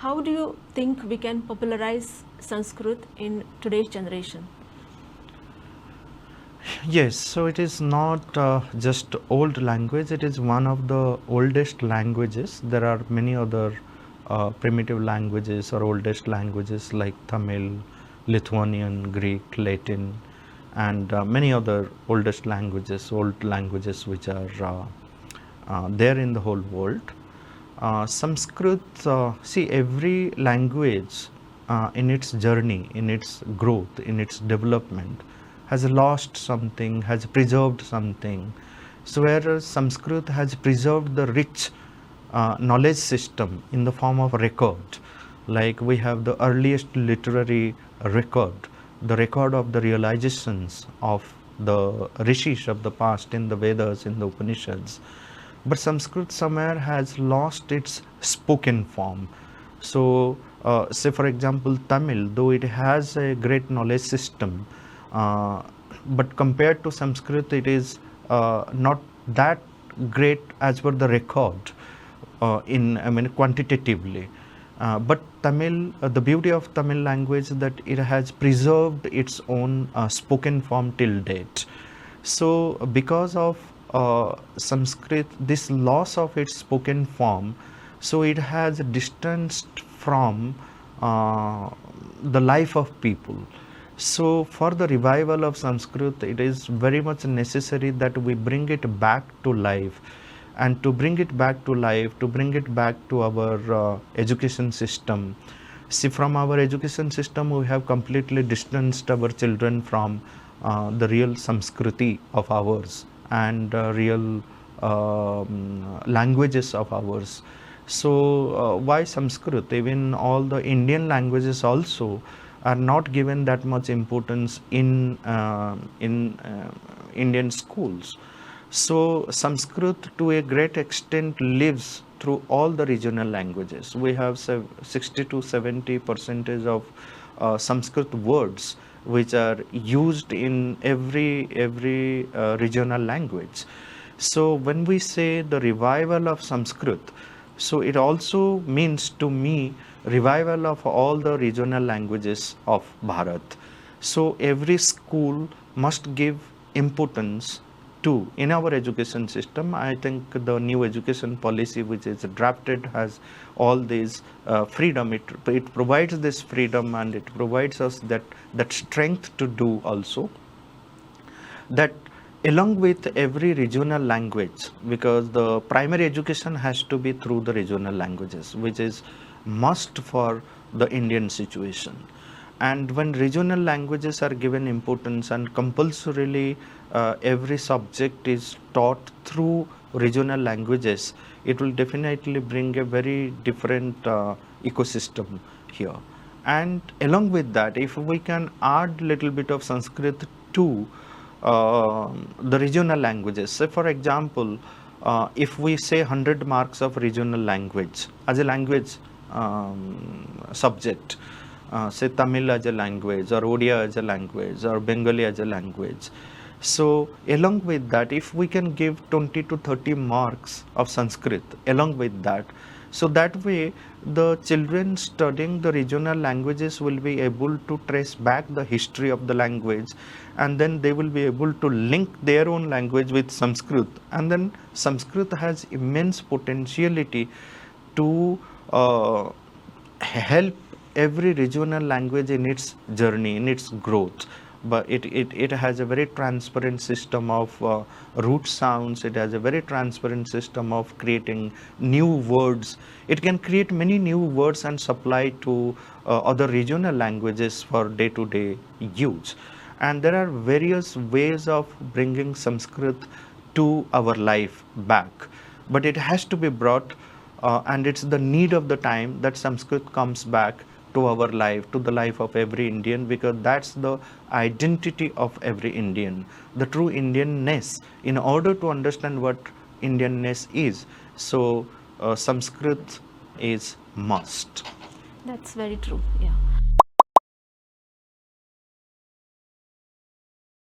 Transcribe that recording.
how do you think we can popularize Sanskrit in today's generation? Yes, so it is not just old language, it is one of the oldest languages. There are many other primitive languages or oldest languages like Tamil, Lithuanian, Greek, Latin, and many other oldest languages, old languages which are there in the whole world. Sanskrit, see, every language in its journey, in its growth, in its development, has lost something, has preserved something. So whereas Sanskrit has preserved the rich knowledge system in the form of record, like we have the earliest literary record, the record of the realizations of the rishis of the past in the Vedas, in the Upanishads. But Sanskrit somewhere has lost its spoken form. So, say for example, Tamil, though it has a great knowledge system, but compared to Sanskrit, it is not that great as per the record quantitatively. But Tamil, the beauty of Tamil language that it has preserved its own spoken form till date. So, because of Sanskrit, this loss of its spoken form, so it has distanced from the life of people. So for the revival of Sanskrit, it is very much necessary that we bring it back to life. And to bring it back to life, to bring it back to our education system. See, from our education system, we have completely distanced our children from the real Sanskriti of ours and real languages of ours. So why Sanskrit? Even all the Indian languages also are not given that much importance in Indian schools. So Sanskrit to a great extent lives through all the regional languages. We have 60 to 70% of Sanskrit words which are used in every regional language. So when we say the revival of Sanskrit, so it also means to me revival of all the regional languages of Bharat. So every school must give importance to, in our education system, I think the new education policy which is drafted has all these freedom. It provides this freedom and it provides us that strength to do also. That along with every regional language, because the primary education has to be through the regional languages, which is must for the Indian situation. And when regional languages are given importance and compulsorily every subject is taught through regional languages, it will definitely bring a very different ecosystem here. And along with that, if we can add little bit of Sanskrit to the regional languages, say for example, if we say 100 marks of regional language as a language subject, say Tamil as a language or Odia as a language or Bengali as a language. So along with that, if we can give 20 to 30 marks of Sanskrit along with that, so that way the children studying the regional languages will be able to trace back the history of the language, and then they will be able to link their own language with Sanskrit, and then Sanskrit has immense potentiality to help every regional language in its journey, in its growth. But it has a very transparent system of root sounds. It has a very transparent system of creating new words. It can create many new words and supply to other regional languages for day-to-day use. And there are various ways of bringing Sanskrit to our life back. But it has to be brought, and it's the need of the time that Sanskrit comes back to our life, to the life of every Indian, because that's the identity of every Indian, the true Indianness. In order to understand what Indianness is, so Sanskrit is must. That's very true, yeah.